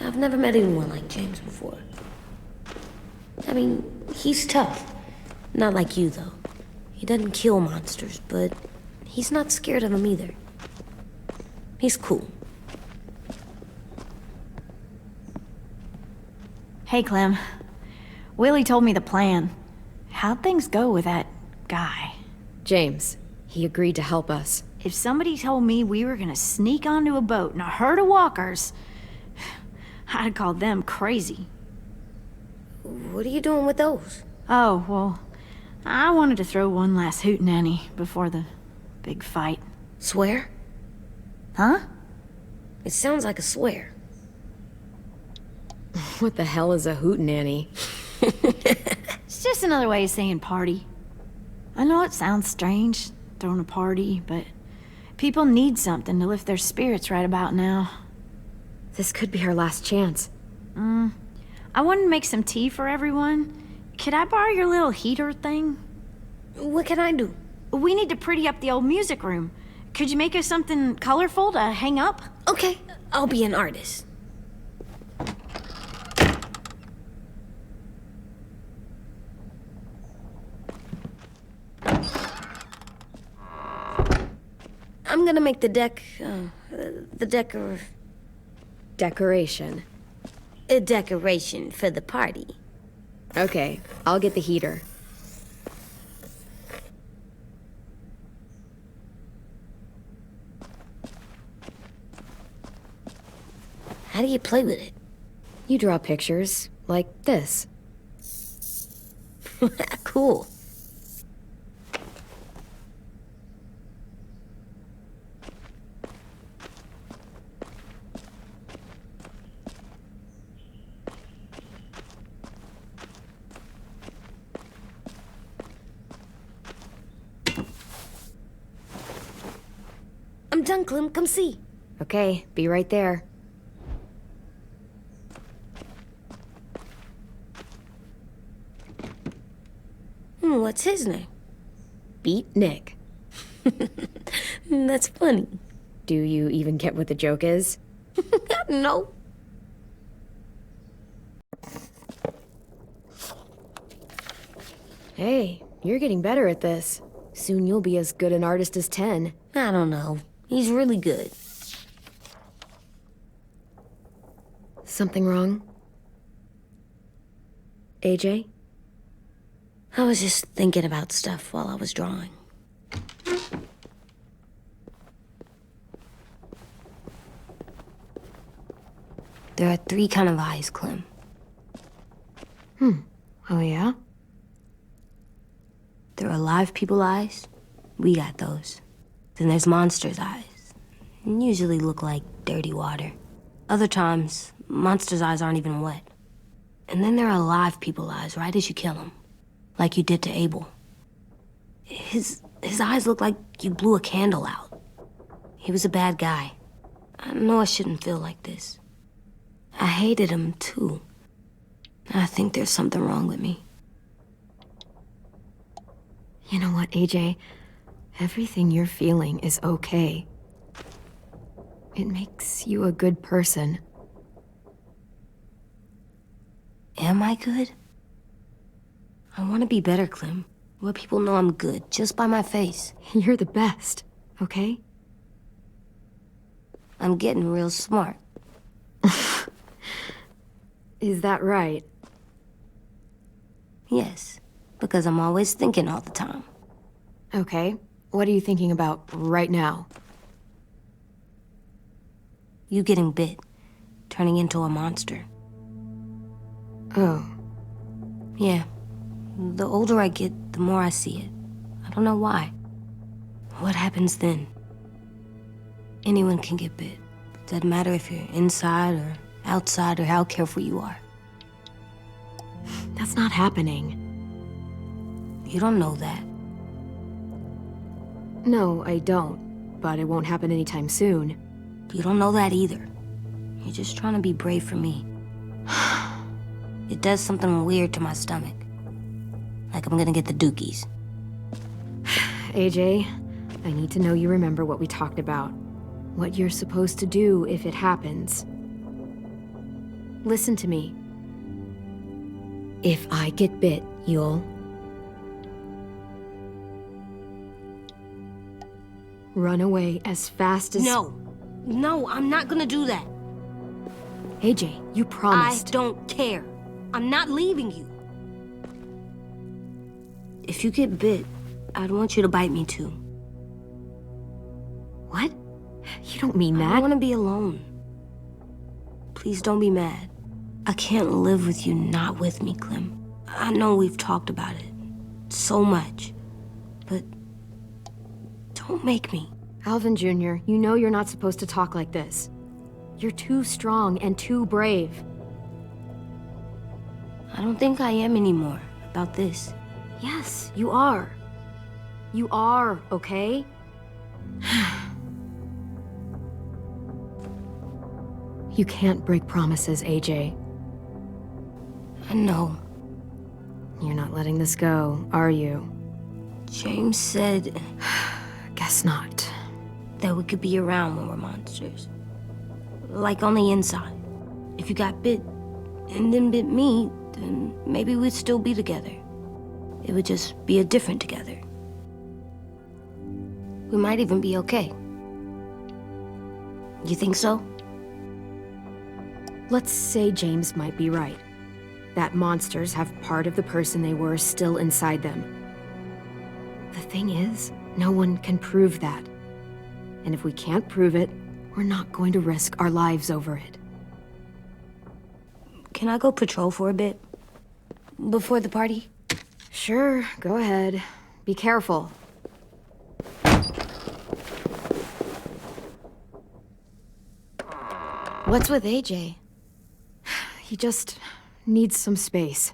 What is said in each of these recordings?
I've never met anyone like James before. I mean, he's tough. Not like you, though. He doesn't kill monsters, but he's not scared of them either. He's cool. Hey, Clem. Willie told me the plan. How'd things go with that guy? James, he agreed to help us. If somebody told me we were gonna sneak onto a boat in a herd of walkers, I'd call them crazy. What are you doing with those? Oh, well, I wanted to throw one last hootenanny before the big fight. Swear? Huh? It sounds like a swear. What the hell is a hootenanny? It's just another way of saying party. I know it sounds strange, throwing a party, but people need something to lift their spirits right about now. This could be our last chance. I wanted to make some tea for everyone. Could I borrow your little heater thing? What can I do? We need to pretty up the old music room. Could you make us something colorful to hang up? Okay, I'll be an artist. I'm gonna make the Decoration. a decoration for the party. Okay, I'll get the heater. How do you play with it? You draw pictures, like this. Cool. I'm done, Clem. Come see. Okay, be right there. What's his name? Beat Nick. That's funny. Do you even get what the joke is? No. Hey, you're getting better at this. Soon you'll be as good an artist as 10. I don't know. He's really good. Something wrong? AJ? I was just thinking about stuff while I was drawing. There are 3 kind of eyes, Clem. Oh yeah? There are live people eyes. We got those. Then there's monsters' eyes. Usually look like dirty water. Other times, monsters' eyes aren't even wet. And then there are live people eyes right as you kill them. Like you did to Abel. His eyes look like you blew a candle out. He was a bad guy. I know I shouldn't feel like this. I hated him, too. I think there's something wrong with me. You know what, AJ? Everything you're feeling is okay. It makes you a good person. Am I good? I want to be better, Clem. Let people know I'm good, just by my face. You're the best, okay? I'm getting real smart. Is that right? Yes, because I'm always thinking all the time. Okay. What are you thinking about right now? You getting bit, turning into a monster. Oh. Yeah. The older I get, the more I see it. I don't know why. What happens then? Anyone can get bit. Doesn't matter if you're inside or outside or how careful you are. That's not happening. You don't know that. No, I don't. But it won't happen anytime soon. You don't know that either. You're just trying to be brave for me. It does something weird to my stomach. Like I'm gonna get the dookies. AJ, I need to know you remember what we talked about. What you're supposed to do if it happens. listen to me. If I get bit, you'll... run away as fast as... No, I'm not gonna do that. AJ, you promised. I don't care. I'm not leaving you. If you get bit, I'd want you to bite me too. What? You don't mean I that. want to be alone. Please don't be mad. I can't live with you not with me, Clem. I know we've talked about it so much, but don't make me. Alvin Jr., you know you're not supposed to talk like this. You're too strong and too brave. I don't think I am anymore about this. Yes, you are. You are, okay? You can't break promises, AJ. I know. You're not letting this go, are you? James said Guess not. that we could be around when we're monsters. Like on the inside. If you got bit and then bit me, then maybe we'd still be together. It would just be a different together. We might even be okay. You think so? Let's say James might be right. That monsters have part of the person they were still inside them. The thing is, no one can prove that. And if we can't prove it, we're not going to risk our lives over it. Can I go patrol for a bit? Before the party? Sure, go ahead. Be careful. What's with AJ? He just needs some space.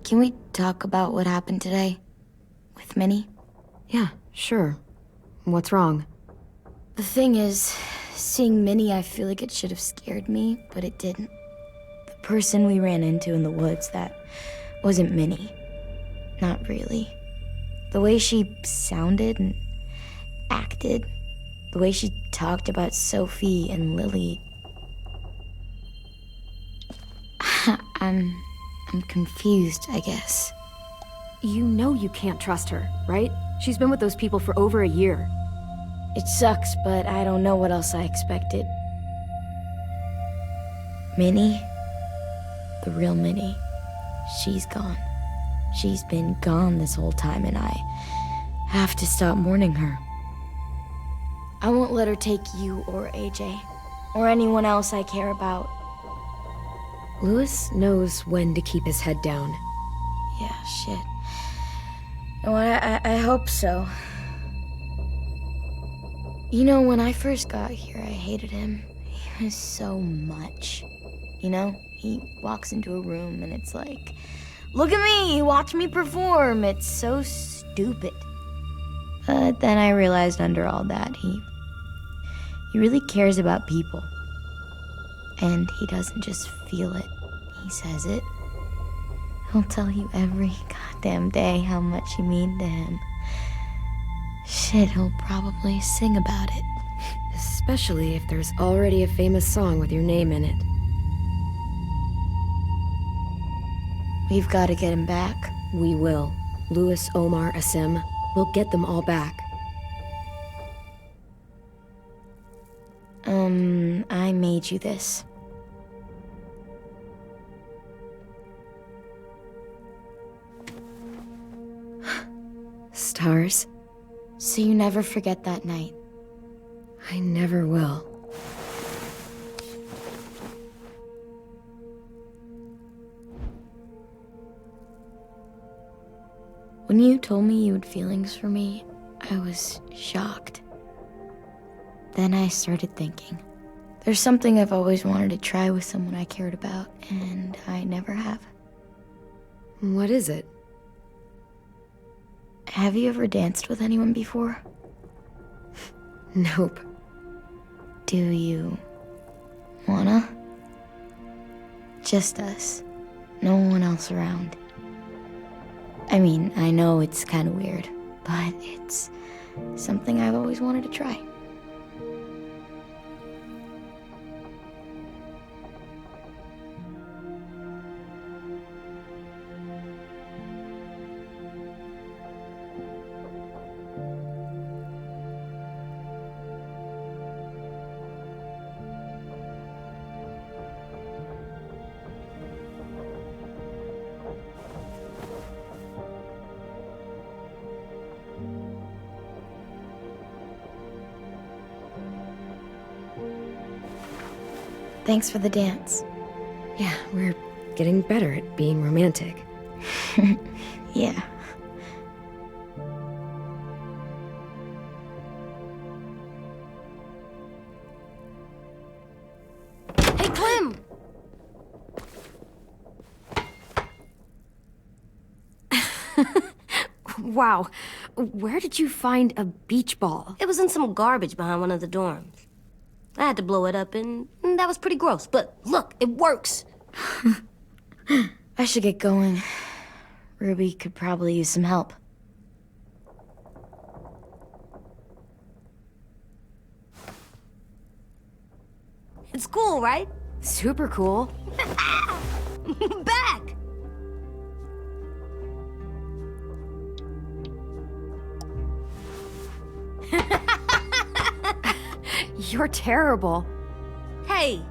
Can we talk about what happened today? With Minnie? Yeah, sure. What's wrong? The thing is, seeing Minnie, I feel like it should have scared me, but it didn't. The person we ran into in the woods, that wasn't Minnie. Not really. The way she sounded and acted, the way she talked about Sophie and Lily. I'm confused, I guess. You know you can't trust her, right? She's been with those people for over a year. It sucks, but I don't know what else I expected. Minnie, the real Minnie, she's gone. She's been gone this whole time, and I have to stop mourning her. I won't let her take you or AJ, or anyone else I care about. Louis knows when to keep his head down. Yeah, shit. No, I hope so. You know, when I first got here, I hated him. He was so much. You know, he walks into a room and it's like, look at me, watch me perform. It's so stupid. But then I realized under all that, he really cares about people. And he doesn't just feel it, he says it. He'll tell you every goddamn day how much you mean to him. Shit, he'll probably sing about it. Especially if there's already a famous song with your name in it. We've got to get him back. We will. Louis, Omar, Asim. We'll get them all back. I made you this. Stars? So you never forget that night. I never will. When you told me you had feelings for me, I was shocked. Then I started thinking. There's something I've always wanted to try with someone I cared about, and I never have. What is it? Have you ever danced with anyone before? Nope. Do you wanna? Just us. No one else around. I mean, I know it's kind of weird, but it's something I've always wanted to try. Thanks for the dance. Yeah, we're getting better at being romantic. Yeah. Hey, Clem! Wow, where did you find a beach ball? It was in some garbage behind one of the dorms. I had to blow it up, and that was pretty gross. But look, it works. I should get going. Ruby could probably use some help. It's cool, right? Super cool. Back! You're terrible. Hey!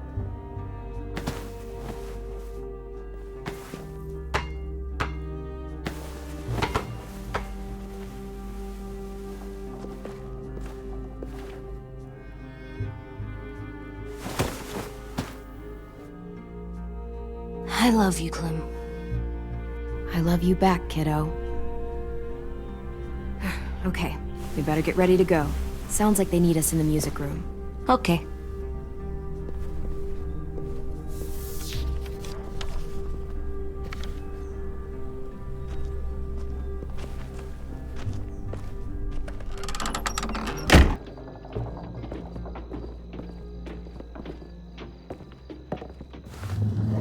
I love you, Clem. I love you back, kiddo. Okay, we better get ready to go. Sounds like they need us in the music room. Okay.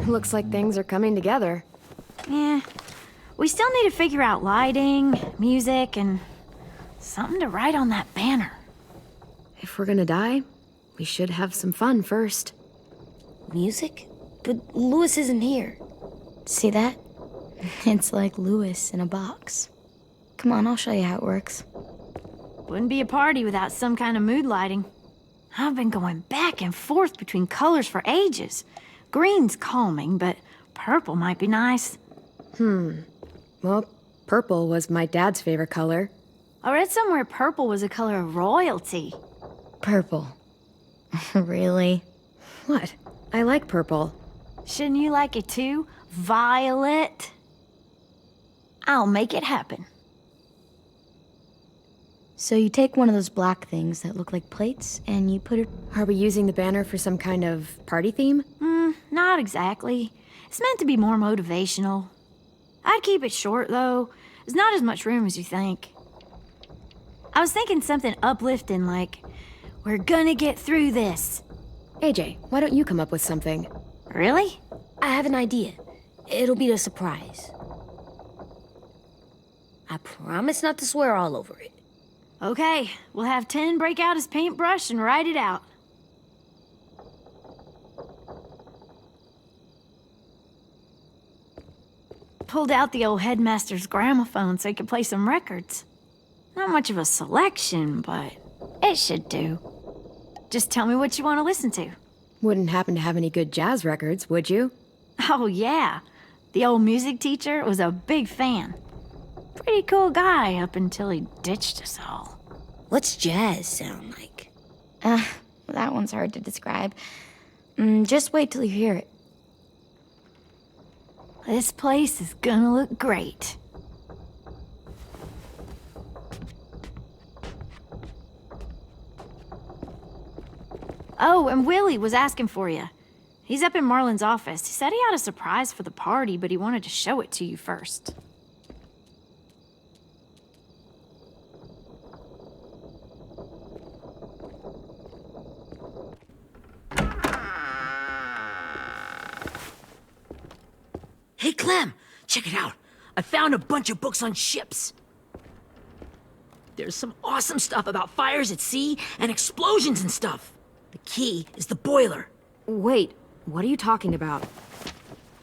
Looks like things are coming together. Yeah. We still need to figure out lighting, music, and something to write on that banner. If we're gonna die, we should have some fun first. Music? But Lewis isn't here. See that? It's like Lewis in a box. Come on, I'll show you how it works. Wouldn't be a party without some kind of mood lighting. I've been going back and forth between colors for ages. Green's calming, but purple might be nice. Well, purple was my dad's favorite color. I read somewhere purple was a color of royalty. Purple. Really? What? I like purple. Shouldn't you like it too? Violet? I'll make it happen. So you take one of those black things that look like plates and you put it... Are we using the banner for some kind of party theme? Not exactly. It's meant to be more motivational. I'd keep it short, though. There's not as much room as you think. I was thinking something uplifting like, we're gonna get through this. AJ, why don't you come up with something? Really? I have an idea. It'll be a surprise. I promise not to swear all over it. Okay, we'll have 10 break out his paintbrush and write it out. Pulled out the old headmaster's gramophone so he could play some records. Not much of a selection, but it should do. Just tell me what you want to listen to. Wouldn't happen to have any good jazz records, would you? Oh, yeah. The old music teacher was a big fan. Pretty cool guy up until he ditched us all. What's jazz sound like? That one's hard to describe. Just wait till you hear it. This place is gonna look great. Oh, and Willie was asking for you. He's up in Marlin's office. He said he had a surprise for the party, but he wanted to show it to you first. Hey, Clem, check it out. I found a bunch of books on ships. There's some awesome stuff about fires at sea and explosions and stuff. The key is the boiler. Wait, what are you talking about?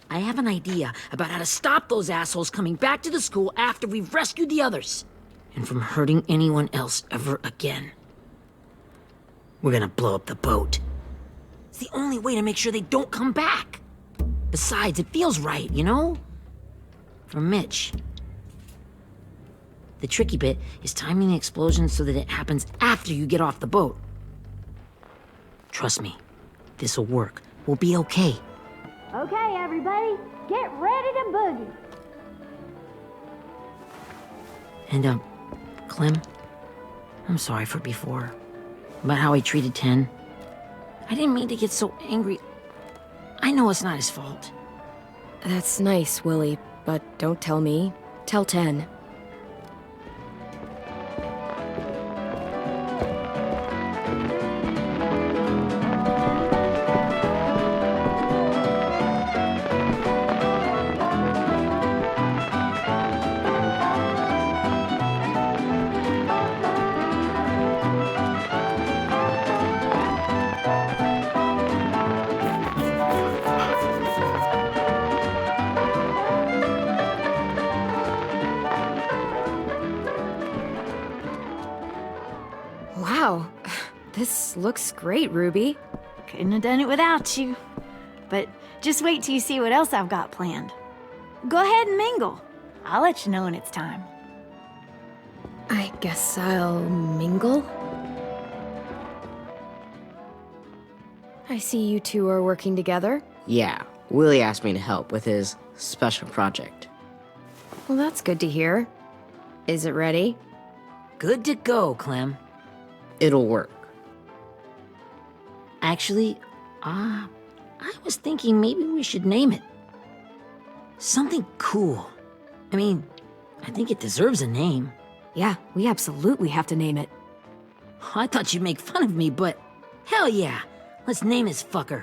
I have an idea about how to stop those assholes coming back to the school after we've rescued the others. And from hurting anyone else ever again. We're gonna blow up the boat. It's the only way to make sure they don't come back. Besides, it feels right, you know? For Mitch. The tricky bit is timing the explosion so that it happens after you get off the boat. Trust me, this'll work. we'll be okay. Okay, everybody, get ready to boogie. And, Clem, I'm sorry for before. About how I treated Ten. I didn't mean to get so angry. I know it's not his fault. That's nice, Willie, but don't tell me. Tell 10. Wow, this looks great, Ruby. Couldn't have done it without you. But just wait till you see what else I've got planned. Go ahead and mingle. I'll let you know when it's time. I guess I'll mingle? I see you two are working together. Yeah, Willie asked me to help with his special project. Well, that's good to hear. Is it ready? Good to go, Clem. It'll work. Actually, I was thinking maybe we should name it. Something cool. I mean, I think it deserves a name. Yeah, we absolutely have to name it. I thought you'd make fun of me, but hell yeah. Let's name this fucker.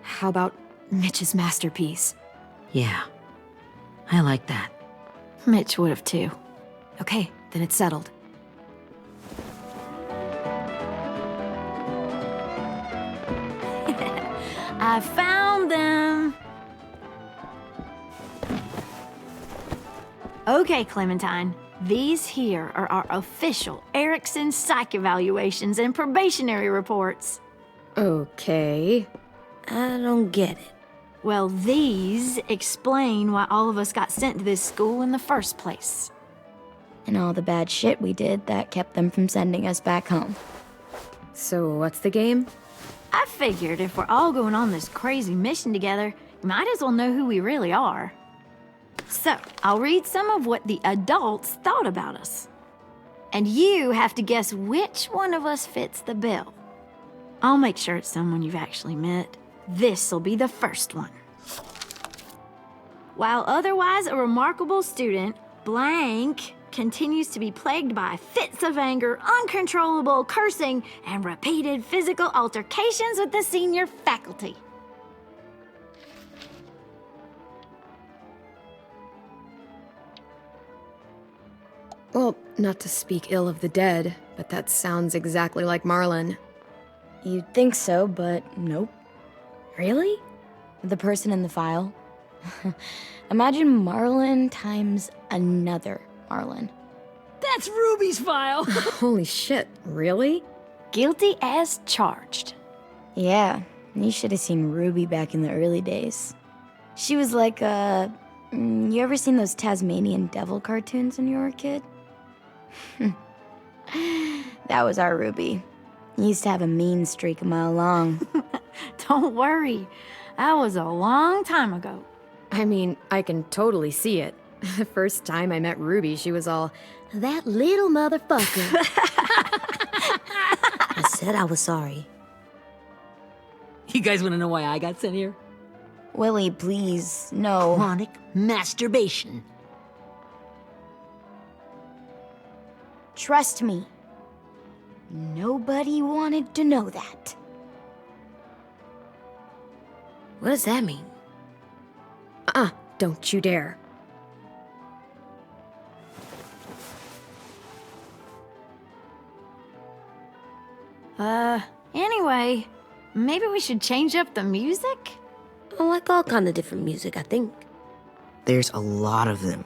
How about Mitch's masterpiece? Yeah, I like that. Mitch would have too. Okay, then it's settled. I found them. Okay, Clementine. These here are our official Erickson psych evaluations and probationary reports. Okay. I don't get it. Well, these explain why all of us got sent to this school in the first place. And all the bad shit we did that kept them from sending us back home. So what's the game? I figured if we're all going on this crazy mission together, you might as well know who we really are. So, I'll read some of what the adults thought about us. And you have to guess which one of us fits the bill. I'll make sure it's someone you've actually met. This'll be the first one. While otherwise a remarkable student, blank continues to be plagued by fits of anger, uncontrollable cursing, and repeated physical altercations with the senior faculty. Well, not to speak ill of the dead, but that sounds exactly like Marlon. You'd think so, but nope. Really? The person in the file. Imagine Marlon times another Marlon. That's Ruby's file. Holy shit, really? Guilty as charged. Yeah, you should have seen Ruby back in the early days. She was like you ever seen those Tasmanian devil cartoons when you were a kid? That was our Ruby. He used to have a mean streak a mile long. Don't worry, that was a long time ago. I mean, I can totally see it. The first time I met Ruby, she was all, "That little motherfucker." I said I was sorry. You guys want to know why I got sent here? Willie, please, no. Chronic masturbation. Trust me. Nobody wanted to know that. What does that mean? Don't you dare. Anyway, maybe we should change up the music? I like all kind of different music, I think. There's a lot of them.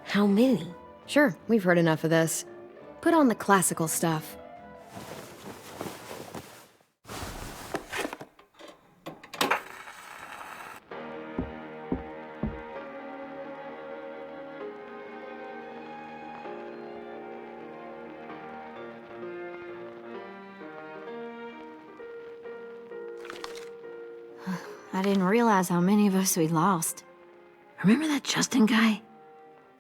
How many? Sure, we've heard enough of this. Put on the classical stuff. I didn't realize how many of us we'd lost. Remember that Justin guy?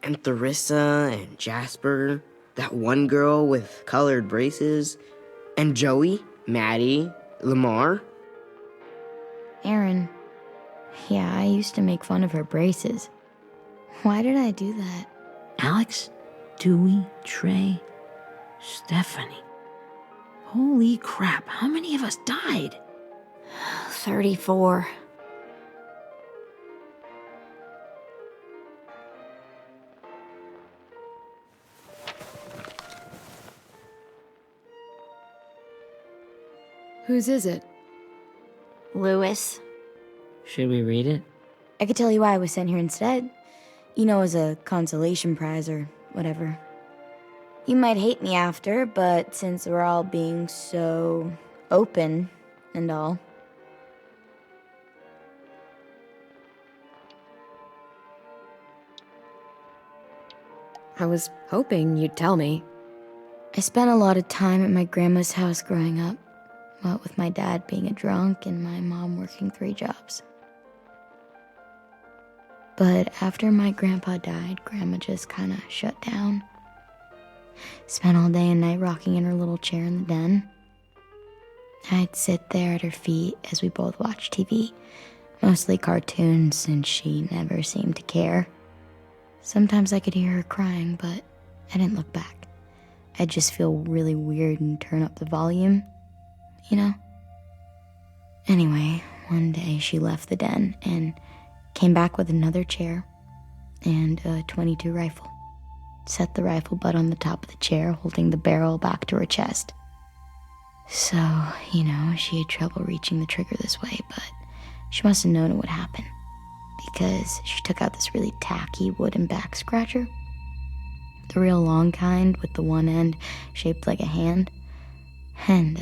And Theresa and Jasper, that one girl with colored braces, and Joey, Maddie, Lamar. Aaron. Yeah, I used to make fun of her braces. Why did I do that? Alex, Dewey, Trey, Stephanie. Holy crap, how many of us died? 34. Whose is it? Lewis. Should we read it? I could tell you why I was sent here instead. You know, as a consolation prize or whatever. You might hate me after, but since we're all being so open and all. I was hoping you'd tell me. I spent a lot of time at my grandma's house growing up. What with my dad being a drunk and my mom working 3 jobs. But after my grandpa died, Grandma just kind of shut down. Spent all day and night rocking in her little chair in the den. I'd sit there at her feet as we both watched TV, mostly cartoons, since she never seemed to care. Sometimes I could hear her crying, but I didn't look back. I'd just feel really weird and turn up the volume, you know? Anyway, one day she left the den and came back with another chair and a .22 rifle. Set the rifle butt on the top of the chair, holding the barrel back to her chest. So, you know, she had trouble reaching the trigger this way, but she must have known it would happen, because she took out this really tacky wooden back scratcher. The real long kind with the one end shaped like a hand, and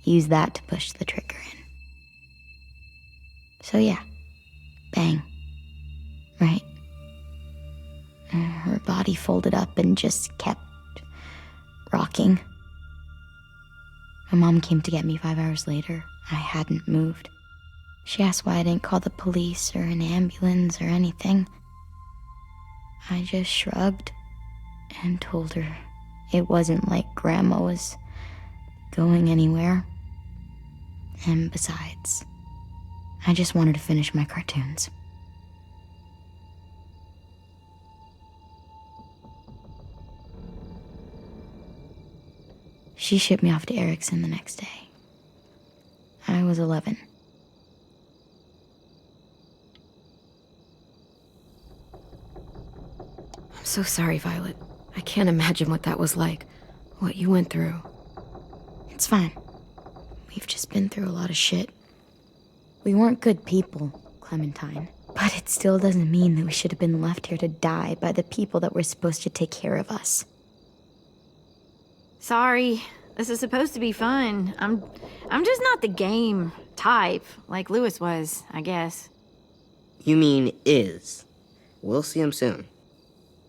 used that to push the trigger in. So yeah, bang, right? Her body folded up and just kept rocking. My mom came to get me 5 hours later. I hadn't moved. She asked why I didn't call the police or an ambulance or anything. I just shrugged and told her it wasn't like Grandma was going anywhere. And besides, I just wanted to finish my cartoons. She shipped me off to Erickson the next day. I was 11. I'm so sorry, Violet. I can't imagine what that was like. What you went through. It's fine. We've just been through a lot of shit. We weren't good people, Clementine. But it still doesn't mean that we should have been left here to die by the people that were supposed to take care of us. Sorry. This is supposed to be fun. I'm just not the game type, like Lewis was, I guess. You mean is. We'll see him soon.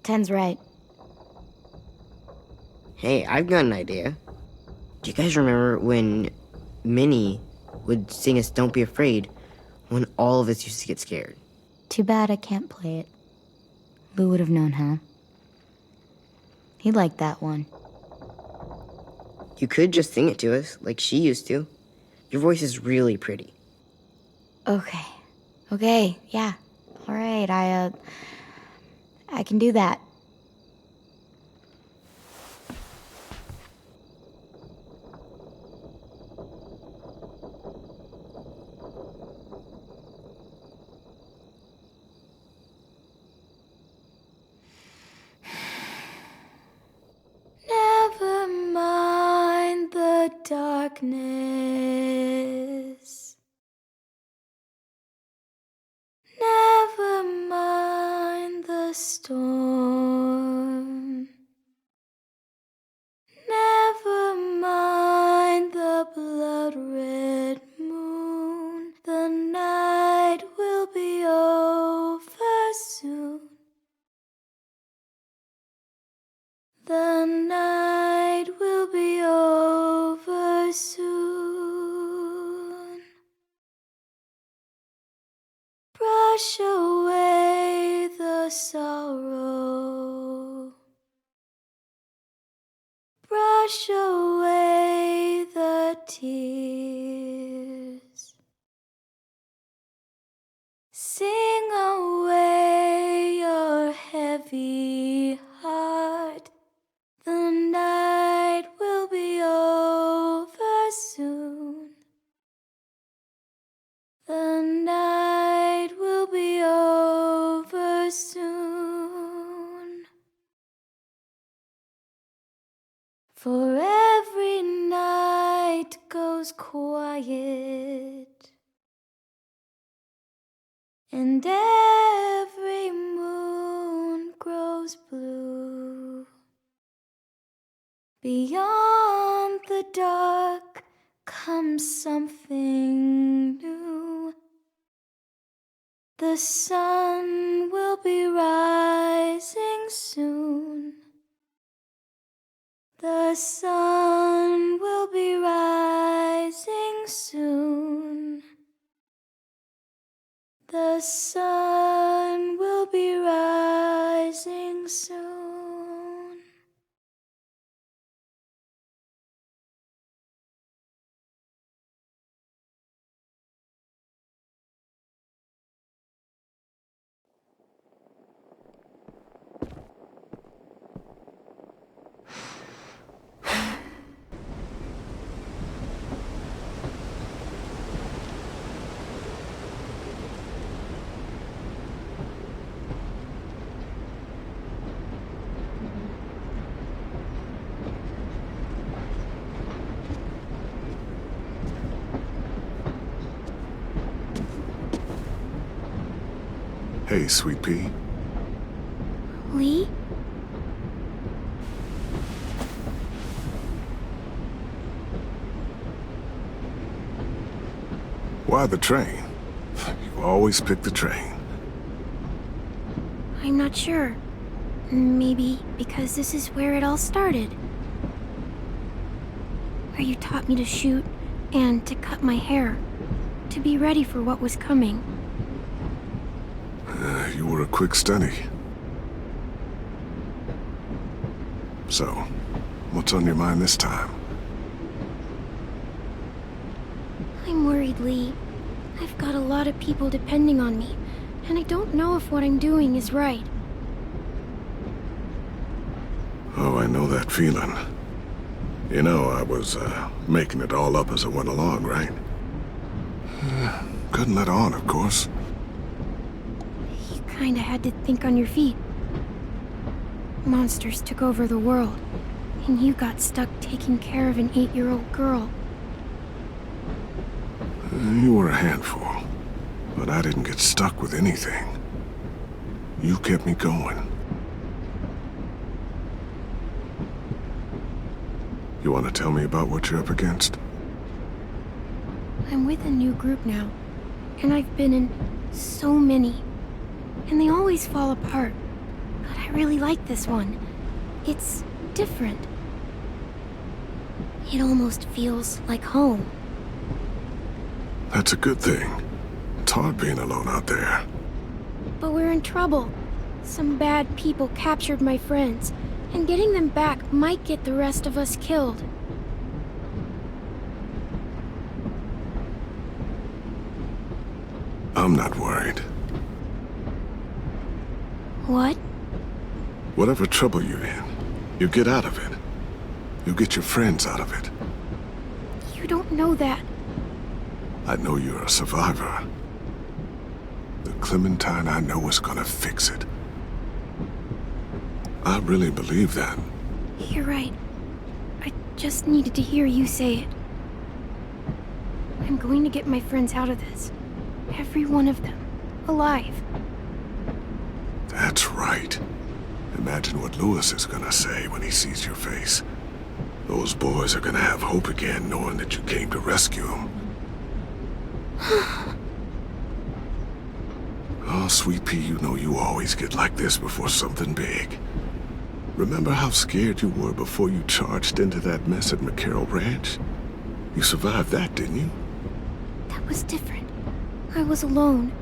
Ten's right. Hey, I've got an idea. Do you guys remember when Minnie would sing us Don't Be Afraid when all of us used to get scared? Too bad I can't play it. Lou would have known how. He liked that one. You could just sing it to us, like she used to. Your voice is really pretty. Okay, yeah. All right, I can do that. Never mind the darkness. Never mind the storm. Never mind the blood red moon. The night will be over soon. The night will be over soon. wash away the tears. Sing away your heavy heart. The night will be over soon. The night will be over soon. For every night goes quiet, and every moon grows blue. Beyond the dark comes something new. The sun will be rising soon. The sun will be rising soon. The sun will be rising soon. Hey, Sweet Pea. Lee? Why the train? You always pick the train. I'm not sure. Maybe because this is where it all started. Where you taught me to shoot and to cut my hair. To be ready for what was coming. You were a quick study. So, what's on your mind this time? I'm worried, Lee. I've got a lot of people depending on me, and I don't know if what I'm doing is right. Oh, I know that feeling. You know, I was making it all up as I went along, right? Couldn't let on, of course. You kinda had to think on your feet. Monsters took over the world, and you got stuck taking care of an 8-year-old girl. You were a handful, but I didn't get stuck with anything. You kept me going. You want to tell me about what you're up against? I'm with a new group now, and I've been in so many, and they always fall apart. But I really like this one. It's different. It almost feels like home. That's a good thing. It's hard being alone out there. But we're in trouble. Some bad people captured my friends, and getting them back might get the rest of us killed. I'm not worried. What? Whatever trouble you're in, you get out of it. You get your friends out of it. You don't know that. I know you're a survivor. The Clementine I know is gonna fix it. I really believe that. You're right. I just needed to hear you say it. I'm going to get my friends out of this. Every one of them. Alive. That's right. Imagine what Lewis is gonna say when he sees your face. Those boys are gonna have hope again, knowing that you came to rescue them. Oh, Sweet Pea, you know you always get like this before something big. Remember how scared you were before you charged into that mess at McCarroll Ranch? You survived that, didn't you? That was different. I was alone.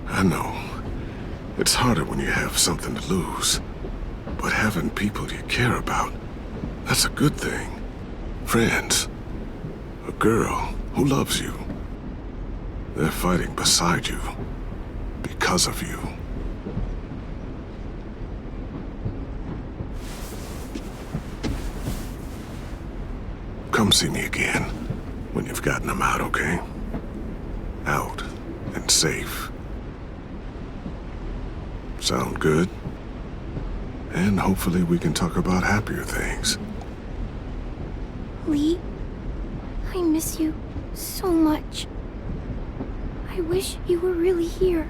I know. It's harder when you have something to lose. But having people you care about, That's a good thing. Friends. A girl who loves you. They're fighting beside you. Because of you. Come see me again when you've gotten them out, okay? Out and safe. Sound good? And hopefully we can talk about happier things. Lee, I miss you so much. I wish you were really here.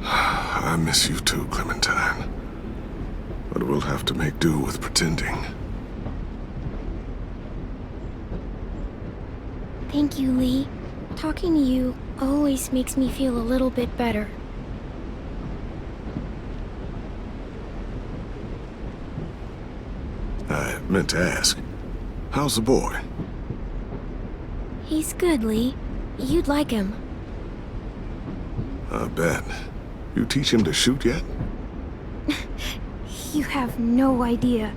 I miss you too, Clementine. But we'll have to make do with pretending. Thank you, Lee. Talking to you always makes me feel a little bit better. I meant to ask, how's the boy? He's good, Lee. You'd like him. I bet. You teach him to shoot yet? You have no idea.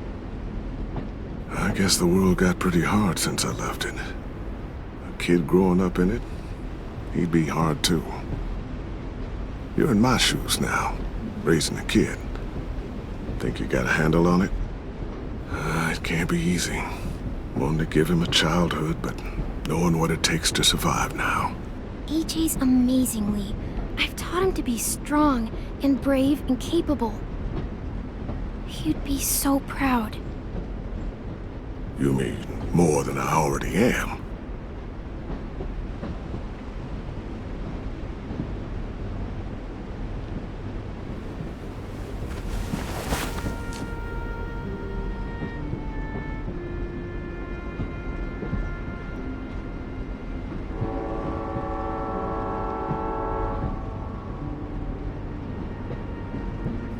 I guess the world got pretty hard since I left it. A kid growing up in it, he'd be hard too. You're in my shoes now, raising a kid. Think you got a handle on it? It can't be easy. Wanting to give him a childhood, but knowing what it takes to survive now. AJ's amazing, Lee. I've taught him to be strong and brave and capable. He'd be so proud. You mean more than I already am?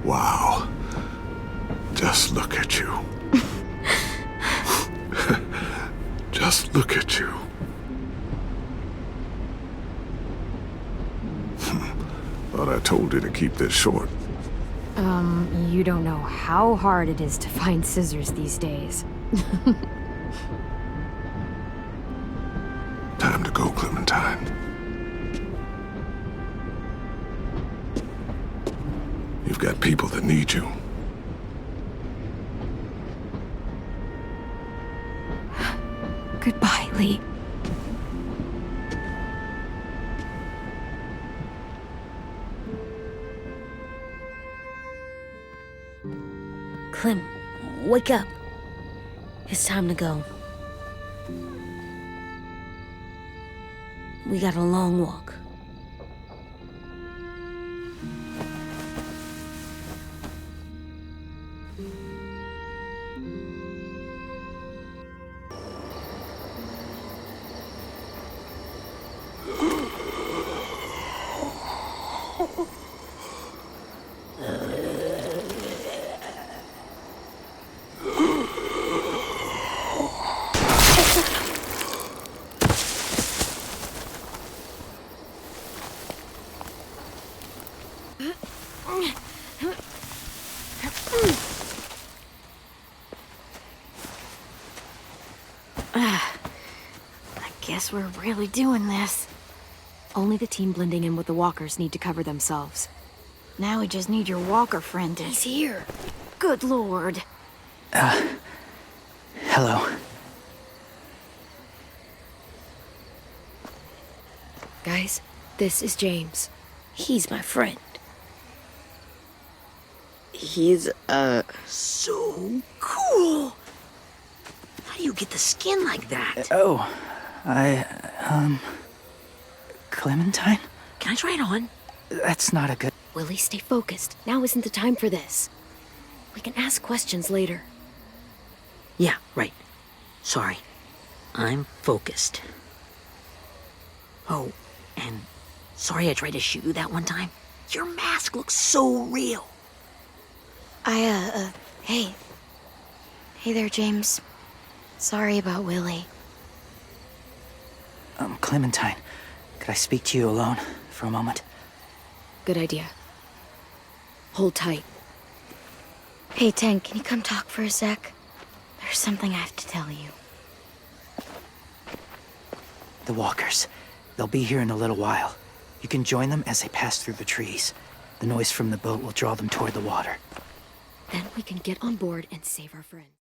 Wow. Just look at you. Just look at you. Thought I told you to keep this short. You don't know how hard it is to find scissors these days. Time to go, Clementine. You've got people that need you. Goodbye, Lee. Clem, wake up. It's time to go. We got a long walk. Guess we're really doing this. Only the team blending in with the walkers need to cover themselves. Now we just need your walker friend to... He's here. Good lord. Hello. Guys, this is James. He's my friend. He's, So cool! How do you get the skin like that? Oh, Clementine? Can I try it on? That's not a good... Willie, stay focused. Now isn't the time for this. We can ask questions later. Yeah, right. Sorry. I'm focused. Oh, and sorry I tried to shoot you that one time. Your mask looks so real. Hey. Hey there, James. Sorry about Willie. Clementine, could I speak to you alone for a moment? Good idea. Hold tight. Hey, Tank, can you come talk for a sec? There's something I have to tell you. The walkers. They'll be here in a little while. You can join them as they pass through the trees. The noise from the boat will draw them toward the water. Then we can get on board and save our friend.